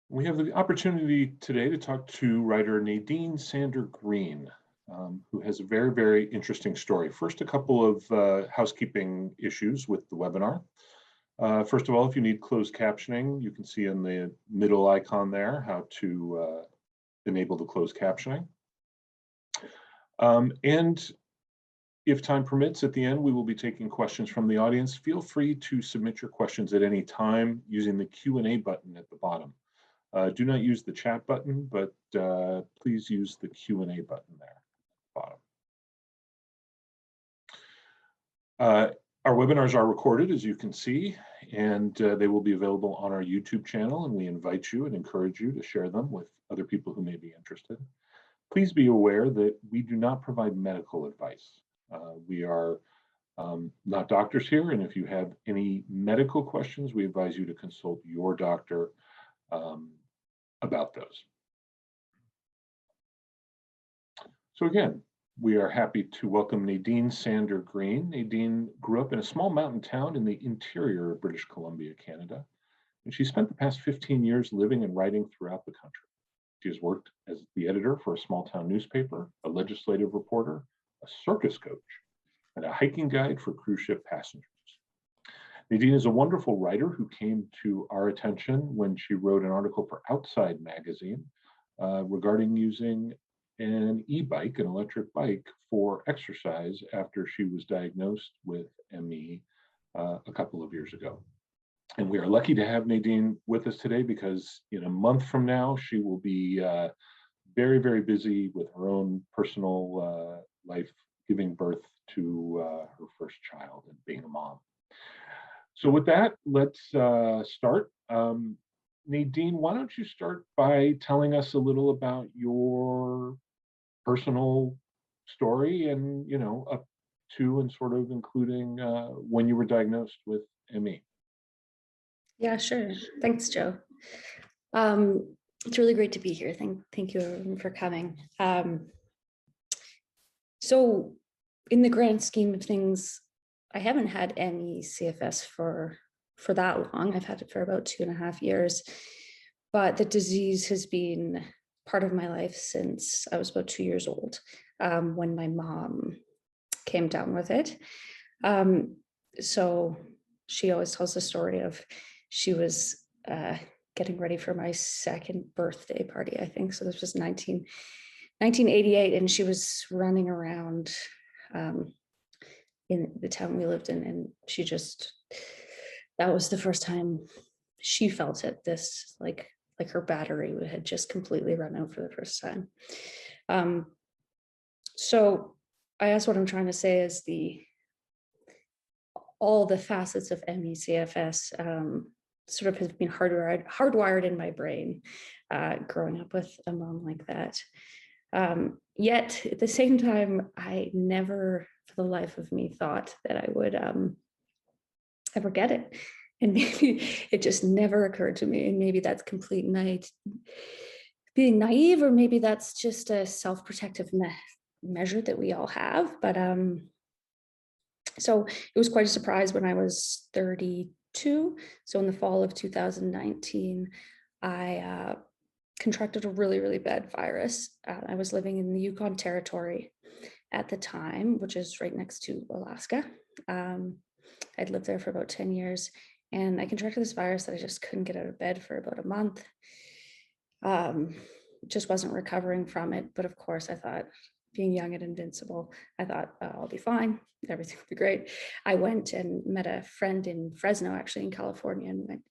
We have the opportunity today to talk to writer Nadine Sander-Green, who has a very, very interesting story. First, a couple of housekeeping issues with the webinar. First of all, if you need closed captioning, you can see in the middle icon there how to enable the closed captioning. And if time permits, at the end, we will be taking questions from the audience. Feel free to submit your questions at any time using the Q&A button at the bottom. Do not use the chat button, but please use the Q&A button there at the bottom. Our webinars are recorded, as you can see, and they will be available on our YouTube channel, and we invite you and encourage you to share them with other people who may be interested. Please be aware that we do not provide medical advice. We are not doctors here, and if you have any medical questions, we advise you to consult your doctor about those. So again, we are happy to welcome Nadine Sander-Green. Nadine grew up in a small mountain town in the interior of British Columbia, Canada, and she spent the past 15 years living and writing throughout the country. She has worked as the editor for a small town newspaper, a legislative reporter, a circus coach, and a hiking guide for cruise ship passengers. Nadine is a wonderful writer who came to our attention when she wrote an article for Outside magazine regarding using an e-bike, an electric bike, for exercise after she was diagnosed with ME a couple of years ago. And we are lucky to have Nadine with us today because in a month from now, she will be very, very busy with her own personal life, giving birth to her first child and being a mom. So with that, let's start. Nadine, why don't you start by telling us a little about your personal story and, you know, up to and sort of including when you were diagnosed with ME. Yeah, sure. Thanks, Joe. It's really great to be here. Thank you everyone for coming. So in the grand scheme of things, I haven't had ME CFS for that long. I've had it for about 2.5 years, but the disease has been part of my life since I was about 2 years old, when my mom came down with it. So she always tells the story of she was getting ready for my second birthday party, I think. So this was 1988, and she was running around in the town we lived in, and she just, that was the first time she felt it, this like her battery had just completely run out for the first time. So I guess what I'm trying to say is all the facets of ME/CFS sort of has been hardwired in my brain growing up with a mom like that. Yet at the same time, I never for the life of me thought that I would ever get it. And maybe it just never occurred to me. And maybe that's complete being naive, or maybe that's just a self-protective measure that we all have. But so it was quite a surprise when I was 32. So in the fall of 2019, I contracted a really, really bad virus. I was living in the Yukon Territory at the time, which is right next to Alaska. I'd lived there for about 10 years, and I contracted this virus that I just couldn't get out of bed for about a month. Just wasn't recovering from it. But of course, I thought, being young and invincible, I thought, oh, I'll be fine. Everything will be great. I went and met a friend in Fresno, actually in California, and went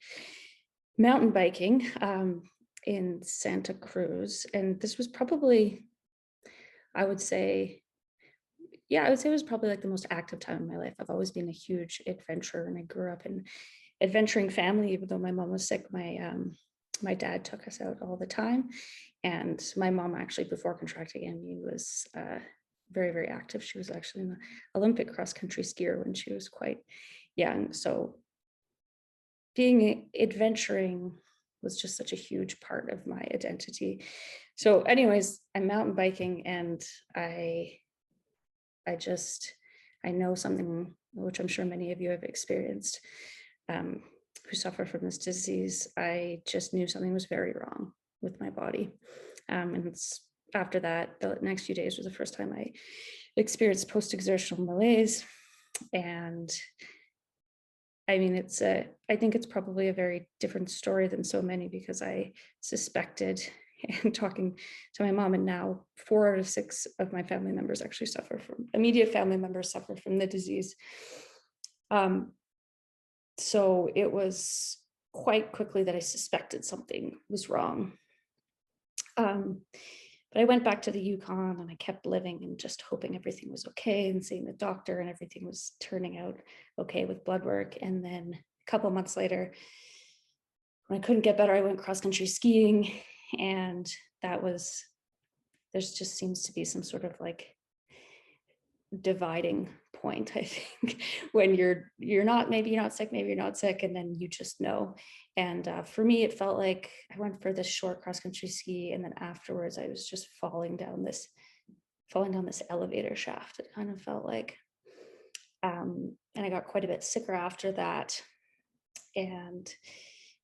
mountain biking in Santa Cruz. And this was probably, I would say it was probably like the most active time in my life. I've always been a huge adventurer, and I grew up in adventuring family. Even though my mom was sick, my dad took us out all the time. And my mom actually, before contracting ME, was very, very active. She was actually an Olympic cross-country skier when she was quite young. So adventuring was just such a huge part of my identity. So anyways, I'm mountain biking, and I know something which I'm sure many of you have experienced. who suffer from this disease, I just knew something was very wrong with my body. And it's after that, the next few days was the first time I experienced post-exertional malaise. And I mean, I think it's probably a very different story than so many, because I suspected, and talking to my mom, and now 4 out of 6 of my family members actually immediate family members suffer from the disease. So it was quite quickly that I suspected something was wrong. But I went back to the Yukon, and I kept living and just hoping everything was okay, and seeing the doctor, and everything was turning out okay with blood work. And then a couple months later, when I couldn't get better, I went cross-country skiing, and there's just seems to be some sort of like dividing point, I think, when maybe you're not sick, maybe you're not sick, and then you just know. And for me, it felt like I went for this short cross-country ski, and then afterwards I was just falling down this elevator shaft. It kind of felt like, and I got quite a bit sicker after that, and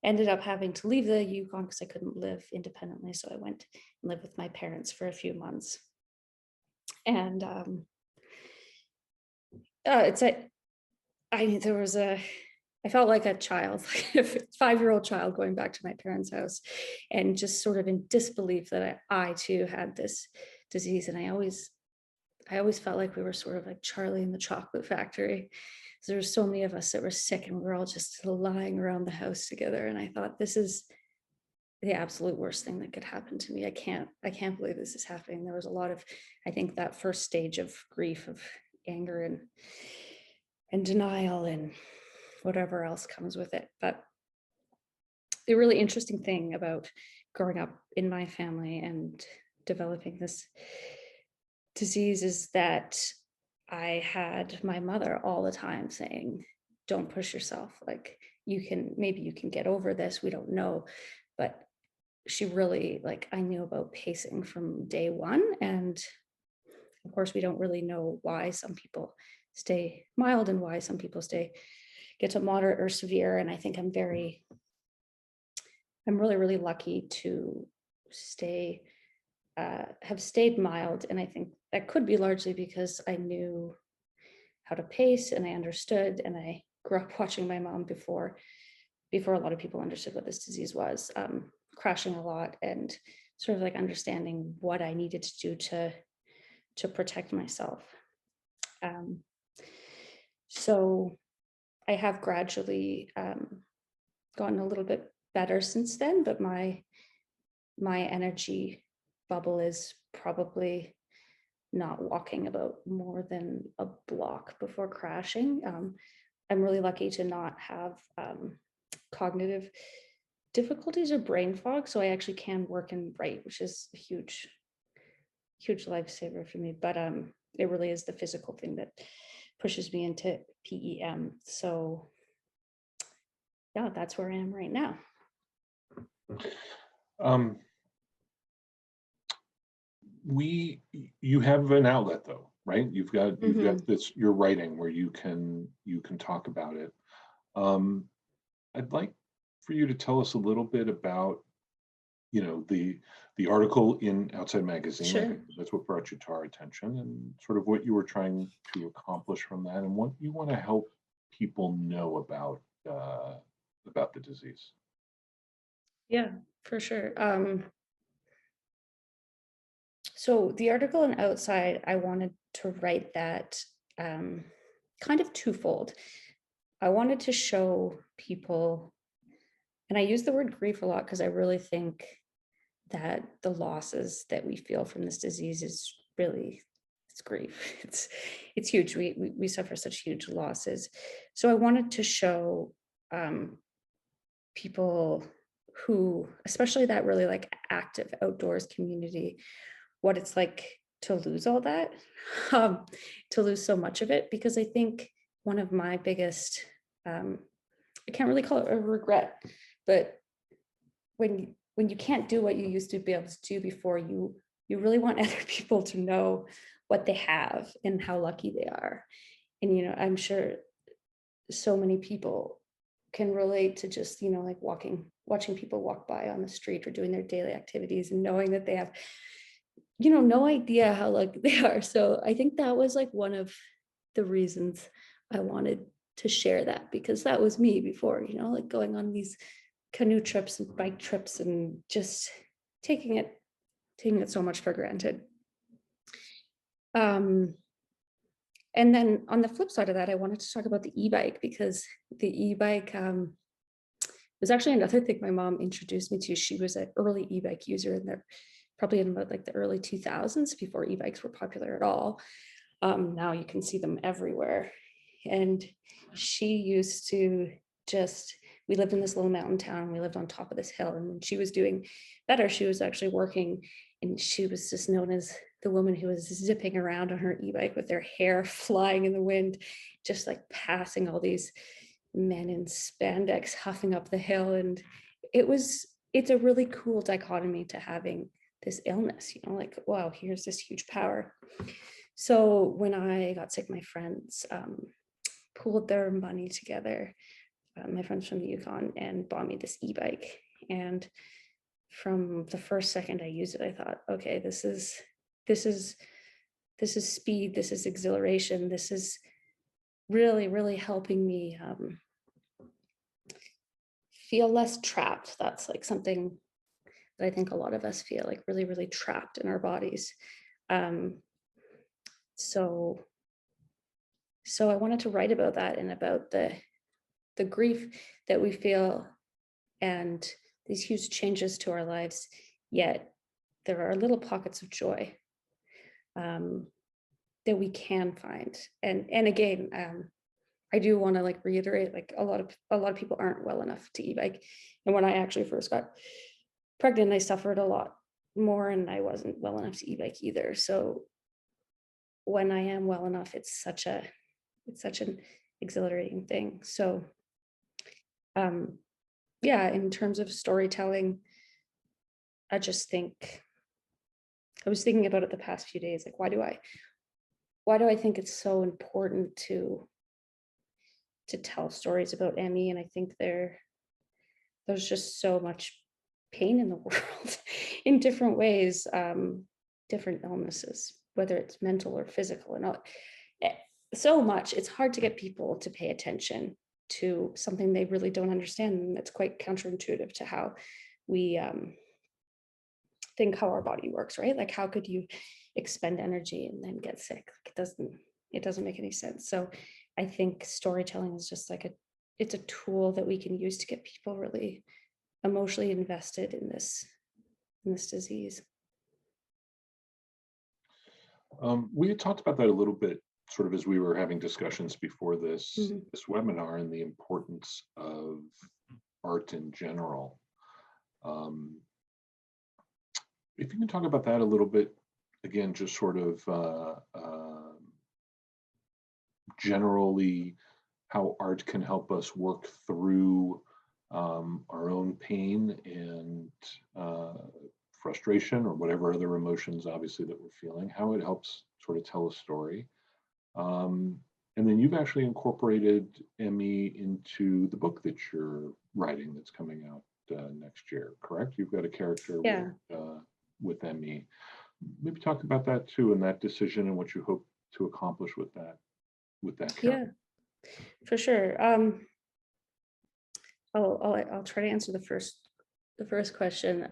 ended up having to leave the Yukon because I couldn't live independently. So I went and lived with my parents for a few months. And I felt like a child, like a 5-year-old child going back to my parents' house, and just sort of in disbelief that I too had this disease. And I always felt like we were sort of like Charlie in the Chocolate Factory. So there were so many of us that were sick, and we were all just lying around the house together. And I thought, this is the absolute worst thing that could happen to me. I can't believe this is happening. There was a lot of, I think, that first stage of grief, of anger and denial and whatever else comes with it. But the really interesting thing about growing up in my family and developing this disease is that I had my mother all the time saying, don't push yourself. Like, maybe you can get over this. We don't know. But she really, like, I knew about pacing from day one. And of course, we don't really know why some people stay mild and why some people get to moderate or severe. And I think I'm really, really lucky to have stayed mild. And I think that could be largely because I knew how to pace, and I understood, and I grew up watching my mom before a lot of people understood what this disease was, crashing a lot, and sort of like understanding what I needed to do to protect myself. So I have gradually gotten a little bit better since then, but my energy bubble is probably not walking about more than a block before crashing. I'm really lucky to not have cognitive difficulties or brain fog, so I actually can work and write, which is a huge lifesaver for me. But it really is the physical thing that pushes me into PEM. So yeah, that's where I am right now. You have an outlet though, right? You've got this, your writing where you can talk about it. I'd like for you to tell us a little bit about, the article in Outside Magazine. Sure. I think that's what brought you to our attention, and sort of what you were trying to accomplish from that, and what you want to help people know about the disease. Yeah, for sure. So the article in Outside, I wanted to write that kind of twofold. I wanted to show people, and I use the word grief a lot because I really think that the losses that we feel from this disease is really, it's grief. It's huge. We suffer such huge losses. So I wanted to show people who, especially that really like active outdoors community, what it's like to lose all that, to lose so much of it. Because I think one of my biggest, I can't really call it a regret, but when you can't do what you used to be able to do before, you really want other people to know what they have and how lucky they are. And, I'm sure so many people can relate to just, like watching people walk by on the street or doing their daily activities and knowing that they have, no idea how lucky they are. So I think that was like one of the reasons I wanted to share that, because that was me before, like going on these canoe trips and bike trips and just taking it so much for granted. And then on the flip side of that, I wanted to talk about the e-bike, because the e-bike was actually another thing my mom introduced me to. She was an early e-bike user in the probably in about like the early 2000s, before e-bikes were popular at all. Now you can see them everywhere. And she used to just, we lived in this little mountain town. We lived on top of this hill. And when she was doing better, she was actually working, and she was just known as the woman who was zipping around on her e-bike with their hair flying in the wind, just like passing all these men in spandex huffing up the hill. And it's a really cool dichotomy to having this illness, like, wow, here's this huge power. So when I got sick, my friends pooled their money together, my friends from the Yukon, and bought me this e-bike. And from the first second I used it, I thought, okay, this is speed, this is exhilaration, this is really, really helping me feel less trapped. That's like something that I think a lot of us feel, like really, really trapped in our bodies. So I wanted to write about that, and about the grief that we feel and these huge changes to our lives, yet there are little pockets of joy that we can find. And again, I do want to like reiterate, like a lot of people aren't well enough to e-bike. And when I actually first got pregnant, I suffered a lot more, and I wasn't well enough to e-bike either. So when I am well enough, it's such an exhilarating thing. So yeah, in terms of storytelling, I just think, I was thinking about it the past few days, like why do I think it's so important to tell stories about ME? And I think there's just so much pain in the world in different ways, different illnesses, whether it's mental or physical, and all, so much. It's hard to get people to pay attention to something they really don't understand, and that's quite counterintuitive to how we think how our body works, right? Like, how could you expend energy and then get sick? Like, it doesn't make any sense. So I think storytelling is just like it's a tool that we can use to get people really emotionally invested in this disease. We had talked about that a little bit, sort of as we were having discussions before this Mhm. this webinar, and the importance of art in general. If you can talk about that a little bit, again, just sort of generally how art can help us work through our own pain and frustration, or whatever other emotions, obviously, that we're feeling, how it helps sort of tell a story. And then you've actually incorporated ME into the book that you're writing, that's coming out next year, correct? You've got a character Yeah. with ME. Maybe talk about that too, and that decision, and what you hope to accomplish with that character. Yeah, for sure. I'll try to answer the first question.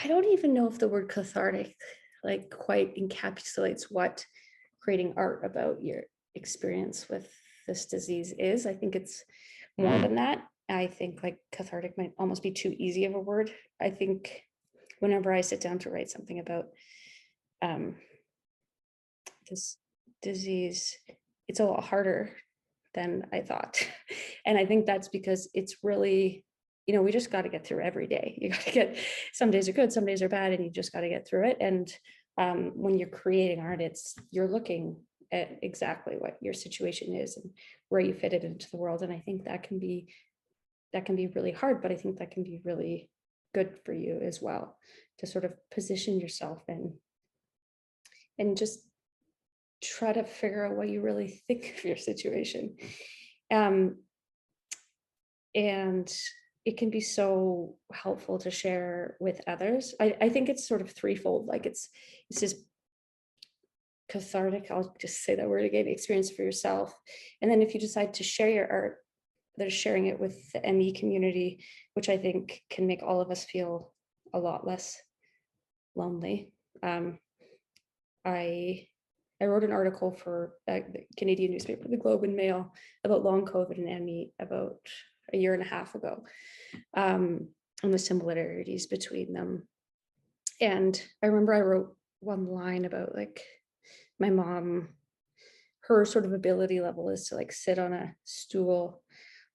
I don't even know if the word cathartic like quite encapsulates what creating art about your experience with this disease is. I think it's more than that. I think like cathartic might almost be too easy of a word. I think whenever I sit down to write something about this disease, it's a lot harder than I thought. And I think that's because it's really, we just got to get through every day. You got to get, some days are good, some days are bad, and you just got to get through it. And when you're creating art, you're looking at exactly what your situation is and where you fit it into the world. And I think that can be really hard, but I think that can be really good for you as well, to sort of position yourself and just try to figure out what you really think of your situation. Um, and it can be so helpful to share with others. I think it's sort of threefold. Like it's just cathartic, I'll just say that word again, experience for yourself. And then if you decide to share your art, there's sharing it with the ME community, which I think can make all of us feel a lot less lonely. I wrote an article for the Canadian newspaper, the Globe and Mail, about long COVID and ME about a year and a half ago, and the similarities between them. And I remember I wrote one line about like my mom, her sort of ability level is to like sit on a stool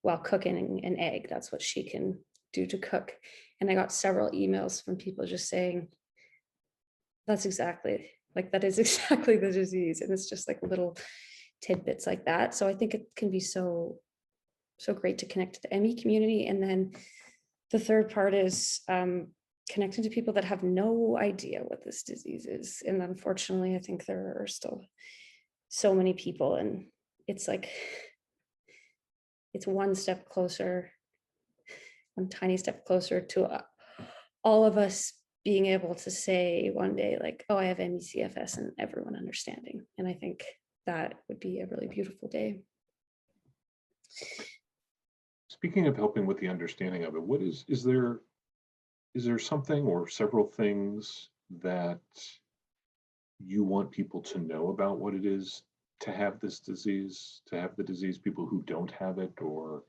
while cooking an egg. That's what she can do to cook. And I got several emails from people just saying, that's exactly, like, that is exactly the disease. And it's just like little tidbits like that. So I think it can be so great to connect to the ME community. And then the third part is connecting to people that have no idea what this disease is. And unfortunately, I think there are still so many people, and it's like, it's one step closer, one tiny step closer to all of us being able to say one day, like, oh, I have ME/CFS, and everyone understanding. And I think that would be a really beautiful day. Speaking of helping with the understanding of it, what is there something or several things that you want people to know about what it is to have this disease, people who don't have it, or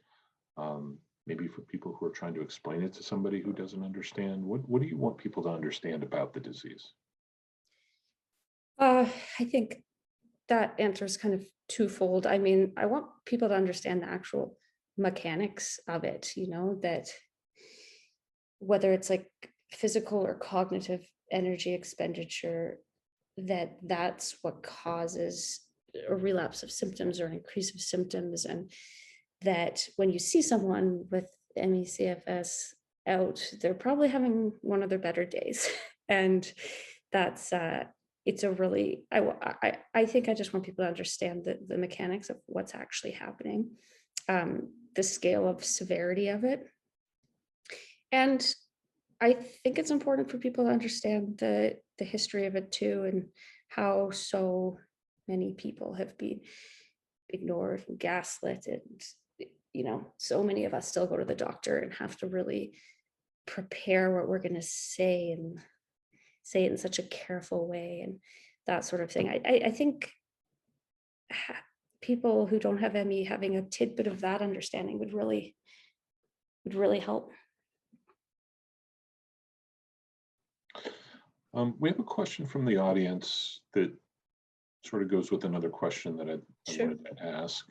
maybe for people who are trying to explain it to somebody who doesn't understand? What do you want people to understand about the disease? I think that answer is kind of twofold. I mean, I want people to understand the actual mechanics of it, that whether it's like physical or cognitive energy expenditure, that's what causes a relapse of symptoms or an increase of symptoms. And that when you see someone with ME/CFS out, they're probably having one of their better days. And that's it's a really, I think I just want people to understand the mechanics of what's actually happening, the scale of severity of it. And I think it's important for people to understand the history of it too, and how so many people have been ignored and gaslit. And so many of us still go to the doctor and have to really prepare what we're going to say, and say it in such a careful way, and that sort of thing. I think people who don't have ME having a tidbit of that understanding would really help. We have a question from the audience that sort of goes with another question that I Sure. wanted to ask.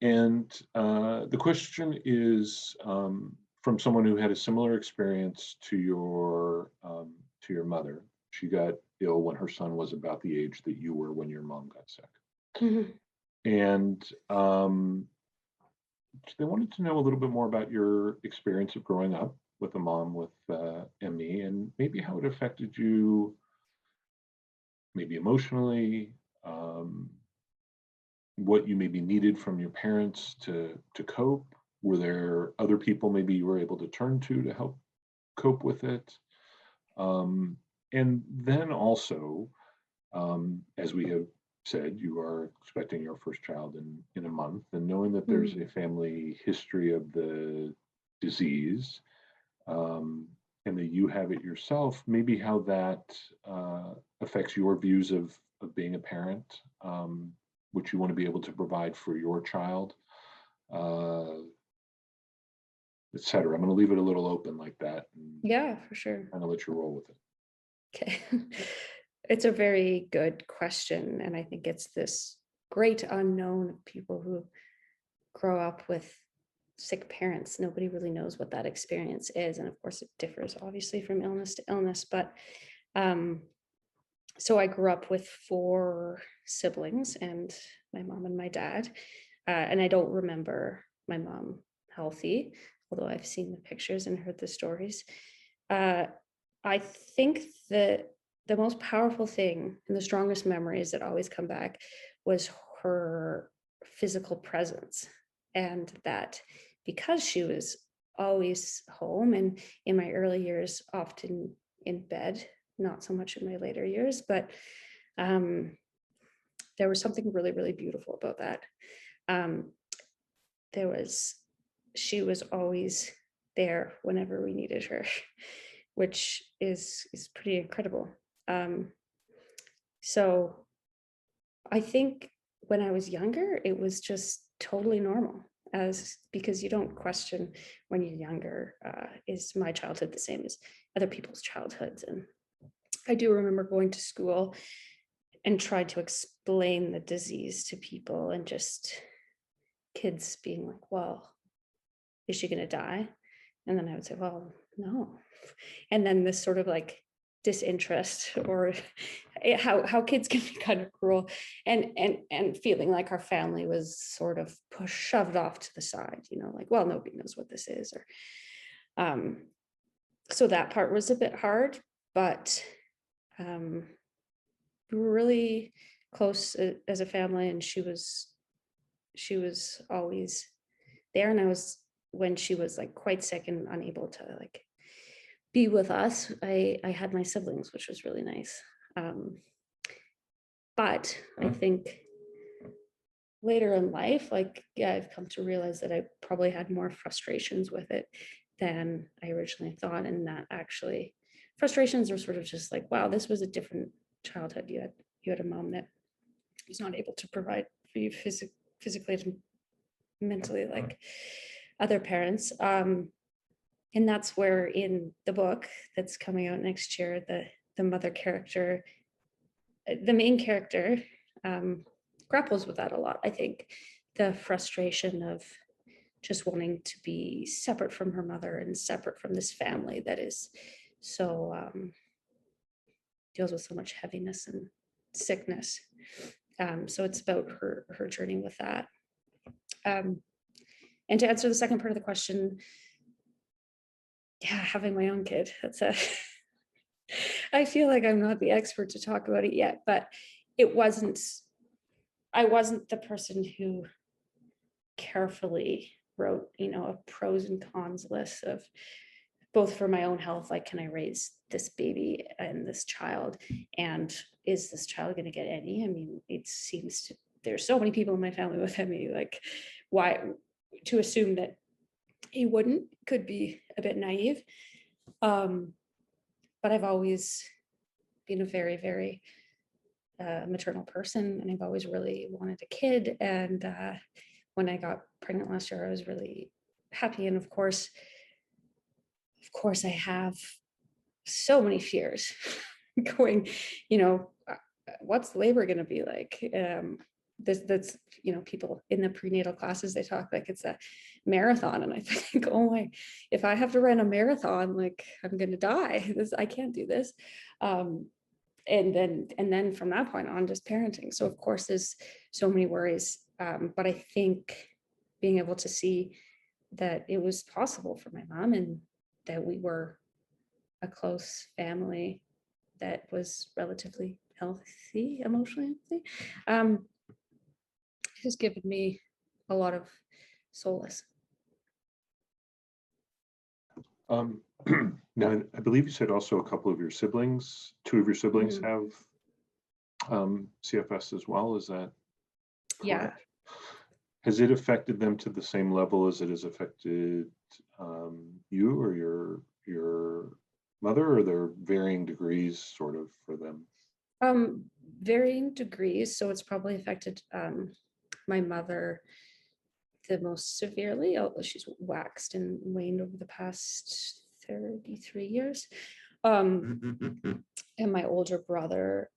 And the question is from someone who had a similar experience to your mother. She got ill when her son was about the age that you were when your mom got sick. Mm-hmm. And they wanted to know a little bit more about your experience of growing up with a mom with ME, and maybe how it affected you, maybe emotionally, what you maybe needed from your parents to cope. Were there other people maybe you were able to turn to help cope with it? And then also, as we have said, you are expecting your first child in a month, and knowing that there's a family history of the disease, and that you have it yourself, maybe how that affects your views of being a parent, which you want to be able to provide for your child, etc. I'm going to leave it a little open like that. Yeah, for sure. Kind of let you roll with it. Okay. It's a very good question. And I think it's this great unknown of people who grow up with sick parents. Nobody really knows what that experience is. And of course, it differs obviously from illness to illness. But so I grew up with 4 siblings, and my mom and my dad. And I don't remember my mom healthy, although I've seen the pictures and heard the stories. I think that the most powerful thing and the strongest memories that always come back was her physical presence. And that because she was always home and in my early years, often in bed, not so much in my later years, but there was something really, really beautiful about that. Um, there was, she was always there whenever we needed her, which is pretty incredible. So I think when I was younger, it was just totally normal, as because you don't question when you're younger, is my childhood the same as other people's childhoods? And I do remember going to school and tried to explain the disease to people, and just kids being like, well, is she going to die? And then I would say, well, no. And then this sort of like disinterest, or how kids can be kind of cruel, and feeling like our family was sort of shoved off to the side, like, well, nobody knows what this is. Or so that part was a bit hard, but we were really close as a family, and she was always there. And I was, when she was like quite sick and unable to like be with us, I had my siblings, which was really nice. But I think later in life, like, yeah, I've come to realize that I probably had more frustrations with it than I originally thought. And that actually frustrations were sort of just like, wow, this was a different childhood. You had a mom that was not able to provide for you physically and mentally like other parents. And that's where in the book that's coming out next year, the mother character, the main character, grapples with that a lot. I think the frustration of just wanting to be separate from her mother and separate from this family that is so deals with so much heaviness and sickness. So it's about her journey with that. And to answer the second part of the question, yeah, having my own kid, I feel like I'm not the expert to talk about it yet, but I wasn't the person who carefully wrote, a pros and cons list of both for my own health, like, can I raise this baby and this child? And is this child going to get any? I mean, it seems to, there's so many people in my family with ME, like, why to assume that he wouldn't could be a bit naive. But I've always been a very, very maternal person, and I've always really wanted a kid. And when I got pregnant last year, I was really happy. And of course, I have so many fears going, what's labor going to be like? That's people in the prenatal classes, they talk like it's a marathon, and I think, oh my, if I have to run a marathon, like, I'm gonna die. I can't do this. And then from that point on, just parenting. So of course there's so many worries, but I think being able to see that it was possible for my mom, and that we were a close family that was relatively healthy, emotionally healthy, has given me a lot of solace. Now, I believe you said also a couple of your siblings, two of your siblings have CFS as well. Is that correct? Yeah. Has it affected them to the same level as it has affected you or your mother, or are there varying degrees sort of for them? Varying degrees. So it's probably affected my mother the most severely, although she's waxed and waned over the past 33 years. And my older brother,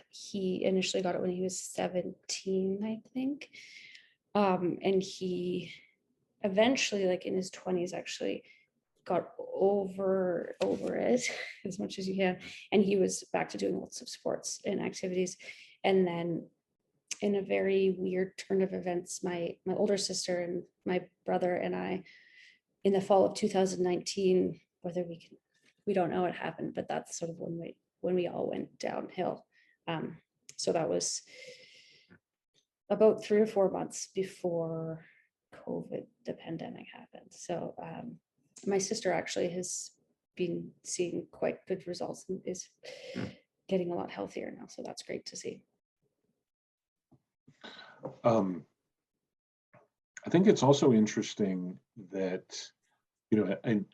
he initially got it when he was 17, I think. And he eventually, like in his 20s, actually got over it as much as you can. And he was back to doing lots of sports and activities. And then in a very weird turn of events, my older sister and my brother and I, in the fall of 2019, we don't know what happened, but that's sort of when when we all went downhill. So that was about 3 or 4 months before COVID, the pandemic happened. So my sister actually has been seeing quite good results and is getting a lot healthier now. So that's great to see. I think it's also interesting that,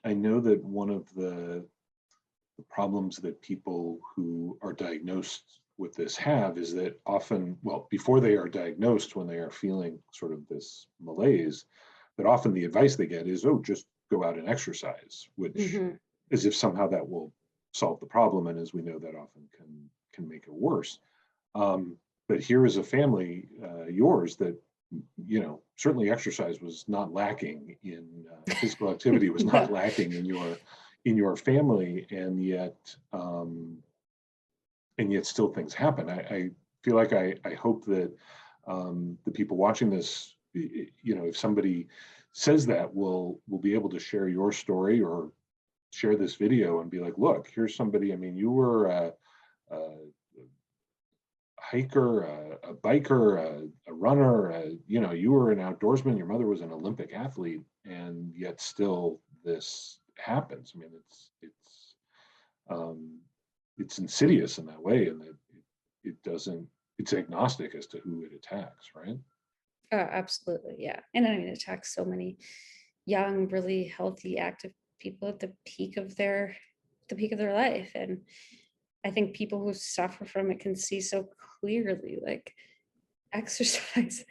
I know that one of the problems that people who are diagnosed with this have is that often, well, before they are diagnosed, when they are feeling sort of this malaise, that often the advice they get is, oh, just go out and exercise, which as if somehow that will solve the problem. And as we know, that often can make it worse. But here is a family, yours, that, certainly exercise was not lacking in physical activity was not lacking in your family, and yet still things happen. I feel like I hope that the people watching this, if somebody says that, will be able to share your story or share this video and be like, look, here's somebody. I mean, you were a hiker, a biker, a runner, you were an outdoorsman, your mother was an Olympic athlete, and yet still this happens. I mean, it's insidious in that way, and it's agnostic as to who it attacks, right? Absolutely, yeah. And I mean, it attacks so many young, really healthy, active people at the peak of their life. And I think people who suffer from it can see so clearly, like, exercise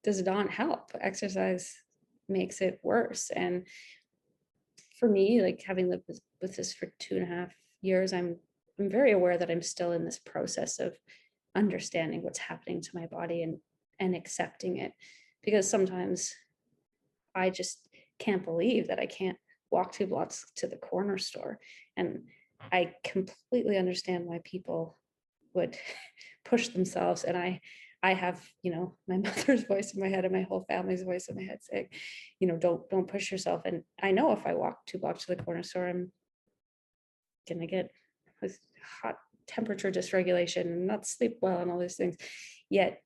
does not help. Exercise makes it worse. And for me, like, having lived with this for 2.5 years, I'm very aware that I'm still in this process of understanding what's happening to my body and accepting it, because sometimes I just can't believe that I can't walk 2 blocks to the corner store. And I completely understand why people would push themselves. And I have, my mother's voice in my head and my whole family's voice in my head saying, don't push yourself. And I know if I walk 2 blocks to the corner store, I'm gonna get a hot temperature dysregulation and not sleep well and all these things. Yet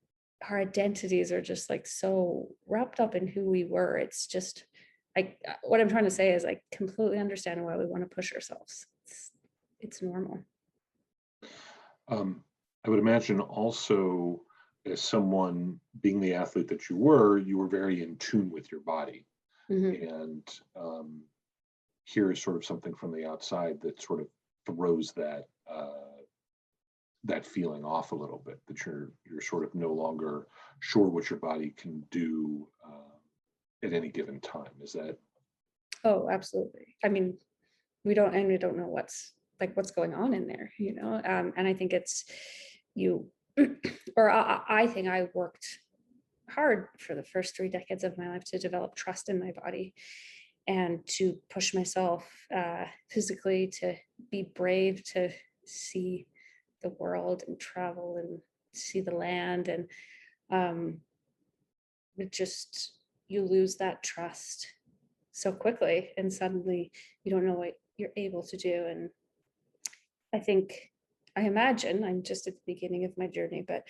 our identities are just like so wrapped up in who we were. It's just, what I'm trying to say is I completely understand why we want to push ourselves. It's normal. I would imagine also, as someone being the athlete that you were very in tune with your body. And here is sort of something from the outside that sort of throws that feeling off a little bit, that you're sort of no longer sure what your body can do at any given time. Is that? Oh, absolutely. I mean, we don't know what's going on in there, and I think it's you, or I think I worked hard for the first 3 decades of my life to develop trust in my body and to push myself physically, to be brave, to see the world and travel and see the land. And it just, you lose that trust so quickly, and suddenly you don't know what you're able to do. And I imagine I'm just at the beginning of my journey, but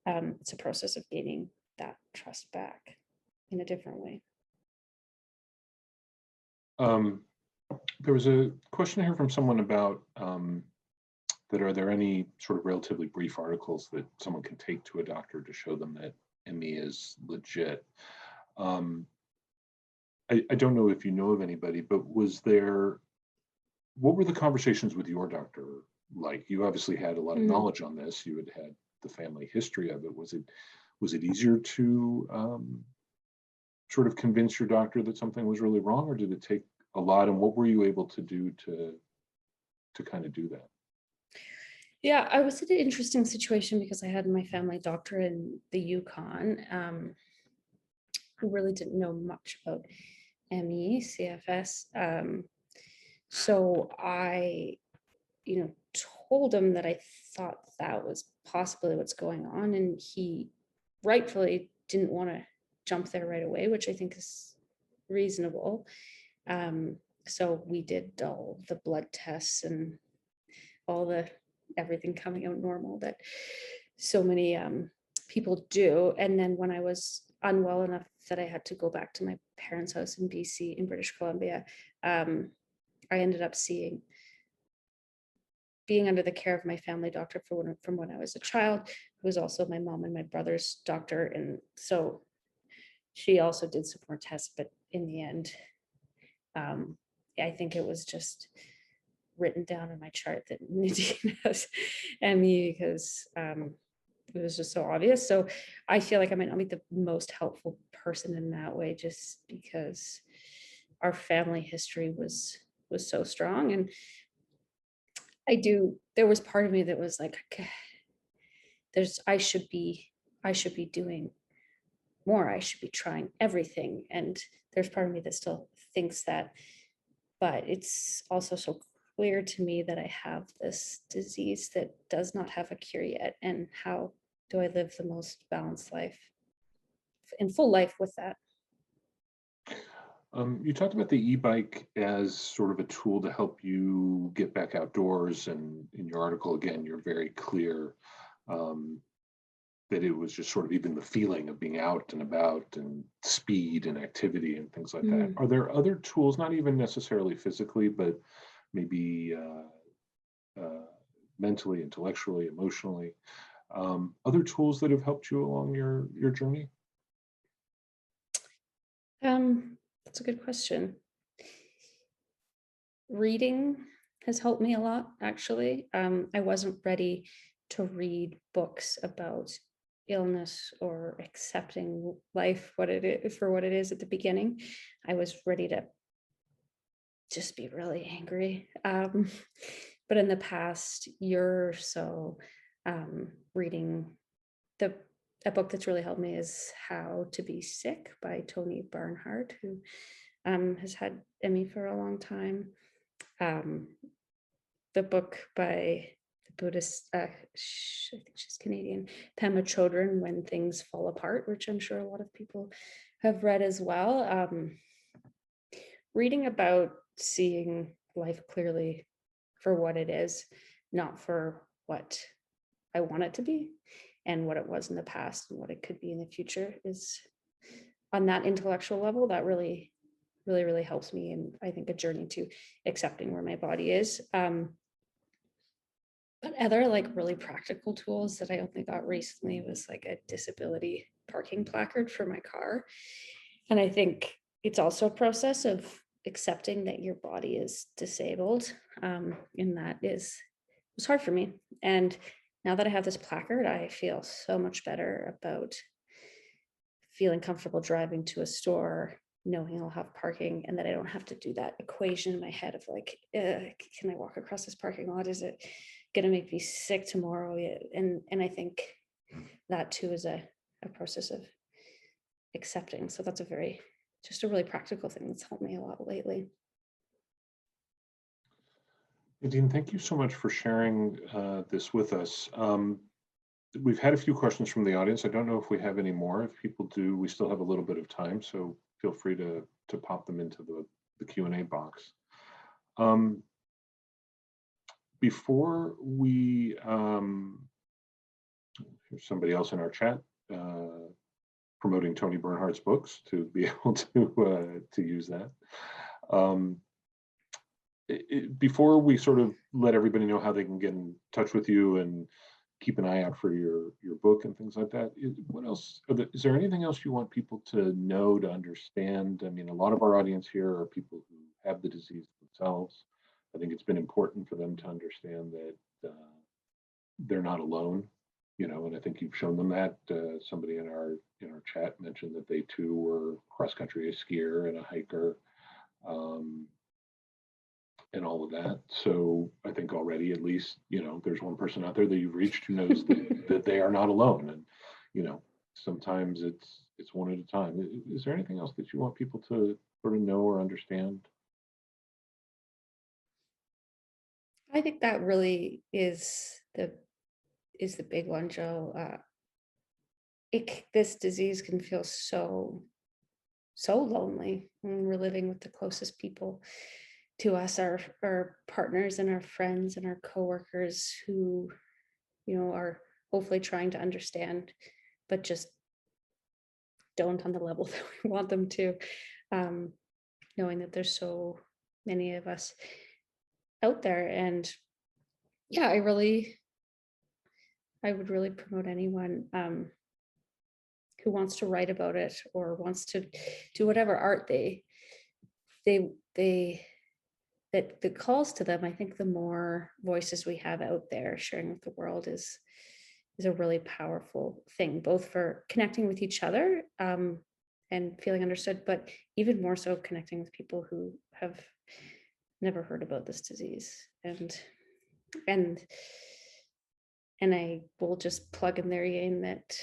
it's a process of gaining that trust back in a different way. There was a question here from someone about that are there any sort of relatively brief articles that someone can take to a doctor to show them that ME is legit? I don't know if you know of anybody, but what were the conversations with your doctor like? You obviously had a lot of knowledge on this. You had the family history of it. Was it easier to sort of convince your doctor that something was really wrong, or did it take a lot? And what were you able to do to kind of do that? Yeah, I was in an interesting situation because I had my family doctor in the Yukon, who really didn't know much about ME, CFS. So I, told him that I thought that was possibly what's going on, and he rightfully didn't want to jump there right away, which I think is reasonable. So we did all the blood tests and all the everything coming out normal that so many people do. And then when I was unwell enough that I had to go back to my parents' house in BC, in British Columbia, I ended up being under the care of my family doctor from when I was a child, who was also my mom and my brother's doctor. And so she also did some more tests, but in the end, I think it was just written down in my chart that Nadine has ME because it was just so obvious. So I feel like I might not be the most helpful person in that way, just because our family history was so strong. And there was part of me that was like, okay, I should be doing more. I should be trying everything. And there's part of me that still thinks that, but it's also so clear to me that I have this disease that does not have a cure yet. And how do I live the most balanced life and full life with that? You talked about the e-bike as sort of a tool to help you get back outdoors, and in your article, again, you're very clear that it was just sort of even the feeling of being out and about and speed and activity and things like that. Are there other tools, not even necessarily physically, but maybe mentally, intellectually, emotionally, other tools that have helped you along your journey? That's a good question. Reading has helped me a lot, actually. I wasn't ready to read books about illness or accepting life what it is for what it is at the beginning. I was ready to just be really angry. But in the past year or so, reading a book that's really helped me is How to Be Sick by Tony Barnhart, who has had ME for a long time. The book by the Buddhist, I think she's Canadian, Pema Chodron, When Things Fall Apart, which I'm sure a lot of people have read as well. Reading about seeing life clearly for what it is, not for what I want it to be and what it was in the past and what it could be in the future, is on that intellectual level that really helps me. And I think a journey to accepting where my body is. But other like really practical tools that I only got recently was like a disability parking placard for my car. And I think it's also a process of accepting that your body is disabled. And that was hard for me. And now that I have this placard, I feel so much better about feeling comfortable driving to a store, knowing I'll have parking, and that I don't have to do that equation in my head of like, can I walk across this parking lot? Is it going to make me sick tomorrow? And I think that too is a process of accepting. So that's just a really practical thing that's helped me a lot lately. Nadine, thank you so much for sharing this with us. We've had a few questions from the audience. I don't know if we have any more. If people do, we still have a little bit of time, so feel free to pop them into the Q&A box. Before we, here's somebody else in our chat promoting Tony Bernhardt's books to be able to use that. Before we sort of let everybody know how they can get in touch with you and keep an eye out for your book and things like that, what else, is there anything else you want people to know, to understand? I mean, a lot of our audience here are people who have the disease themselves. I think it's been important for them to understand that they're not alone, and I think you've shown them that. Somebody in our chat mentioned that they too were cross-country skier and a hiker, and all of that. So I think already, at least, there's one person out there that you've reached who knows that they are not alone. And, sometimes it's one at a time. Is there anything else that you want people to sort of know or understand? I think that really is the big one, Joe. This disease can feel so lonely when we're living with the closest people to us, our partners and our friends and our coworkers who, are hopefully trying to understand, but just don't on the level that we want them to, knowing that there's so many of us out there. And yeah, I would really promote anyone who wants to write about it or wants to do whatever art that calls to them. I think the more voices we have out there sharing with the world is a really powerful thing, both for connecting with each other and feeling understood, but even more so connecting with people who have never heard about this disease. And I will just plug in there again that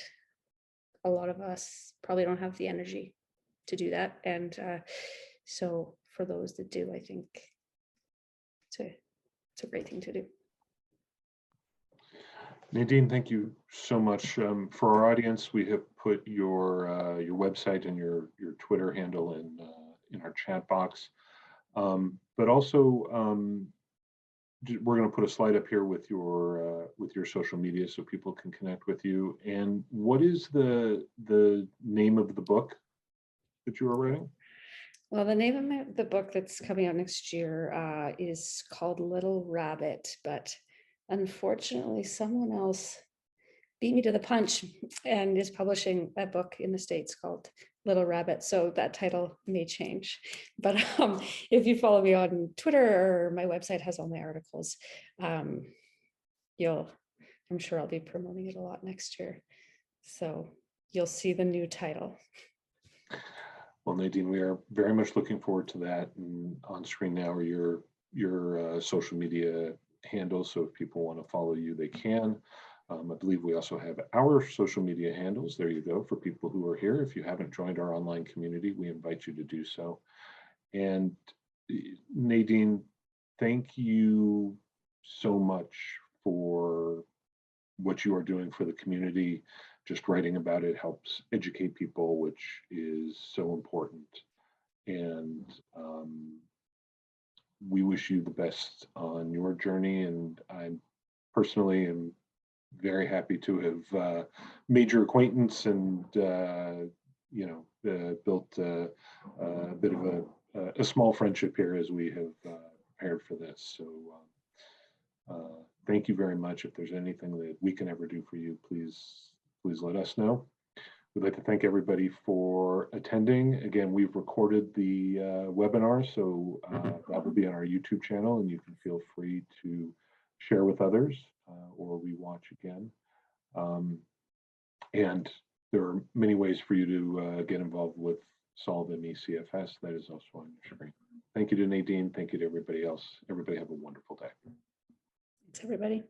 a lot of us probably don't have the energy to do that. And so for those that do, I think it's a great thing to do. Nadine, thank you so much. For our audience, we have put your website and your Twitter handle in our chat box. But also, we're going to put a slide up here with your social media so people can connect with you. And what is the name of the book that you are writing? Well, the name of the book that's coming out next year is called Little Rabbit, but unfortunately, someone else beat me to the punch and is publishing a book in the States called Little Rabbit. So that title may change. But if you follow me on Twitter, or my website has all my articles, I'm sure I'll be promoting it a lot next year. So you'll see the new title. Well, Nadine, we are very much looking forward to that. And on screen now are your social media handles. So if people want to follow you, they can. I believe we also have our social media handles. There you go. For people who are here, if you haven't joined our online community, we invite you to do so. And Nadine, thank you so much for what you are doing for the community. Just writing about it helps educate people, which is so important. And we wish you the best on your journey. And I personally am very happy to have made your acquaintance and built a bit of a small friendship here as we have prepared for this. So thank you very much. If there's anything that we can ever do for you, please let us know. We'd like to thank everybody for attending. Again, we've recorded the webinar, so that will be on our YouTube channel, and you can feel free to share with others or rewatch again. And there are many ways for you to get involved with Solve M.E. CFS. That is also on your screen. Thank you to Nadine. Thank you to everybody else. Everybody have a wonderful day. Thanks, everybody.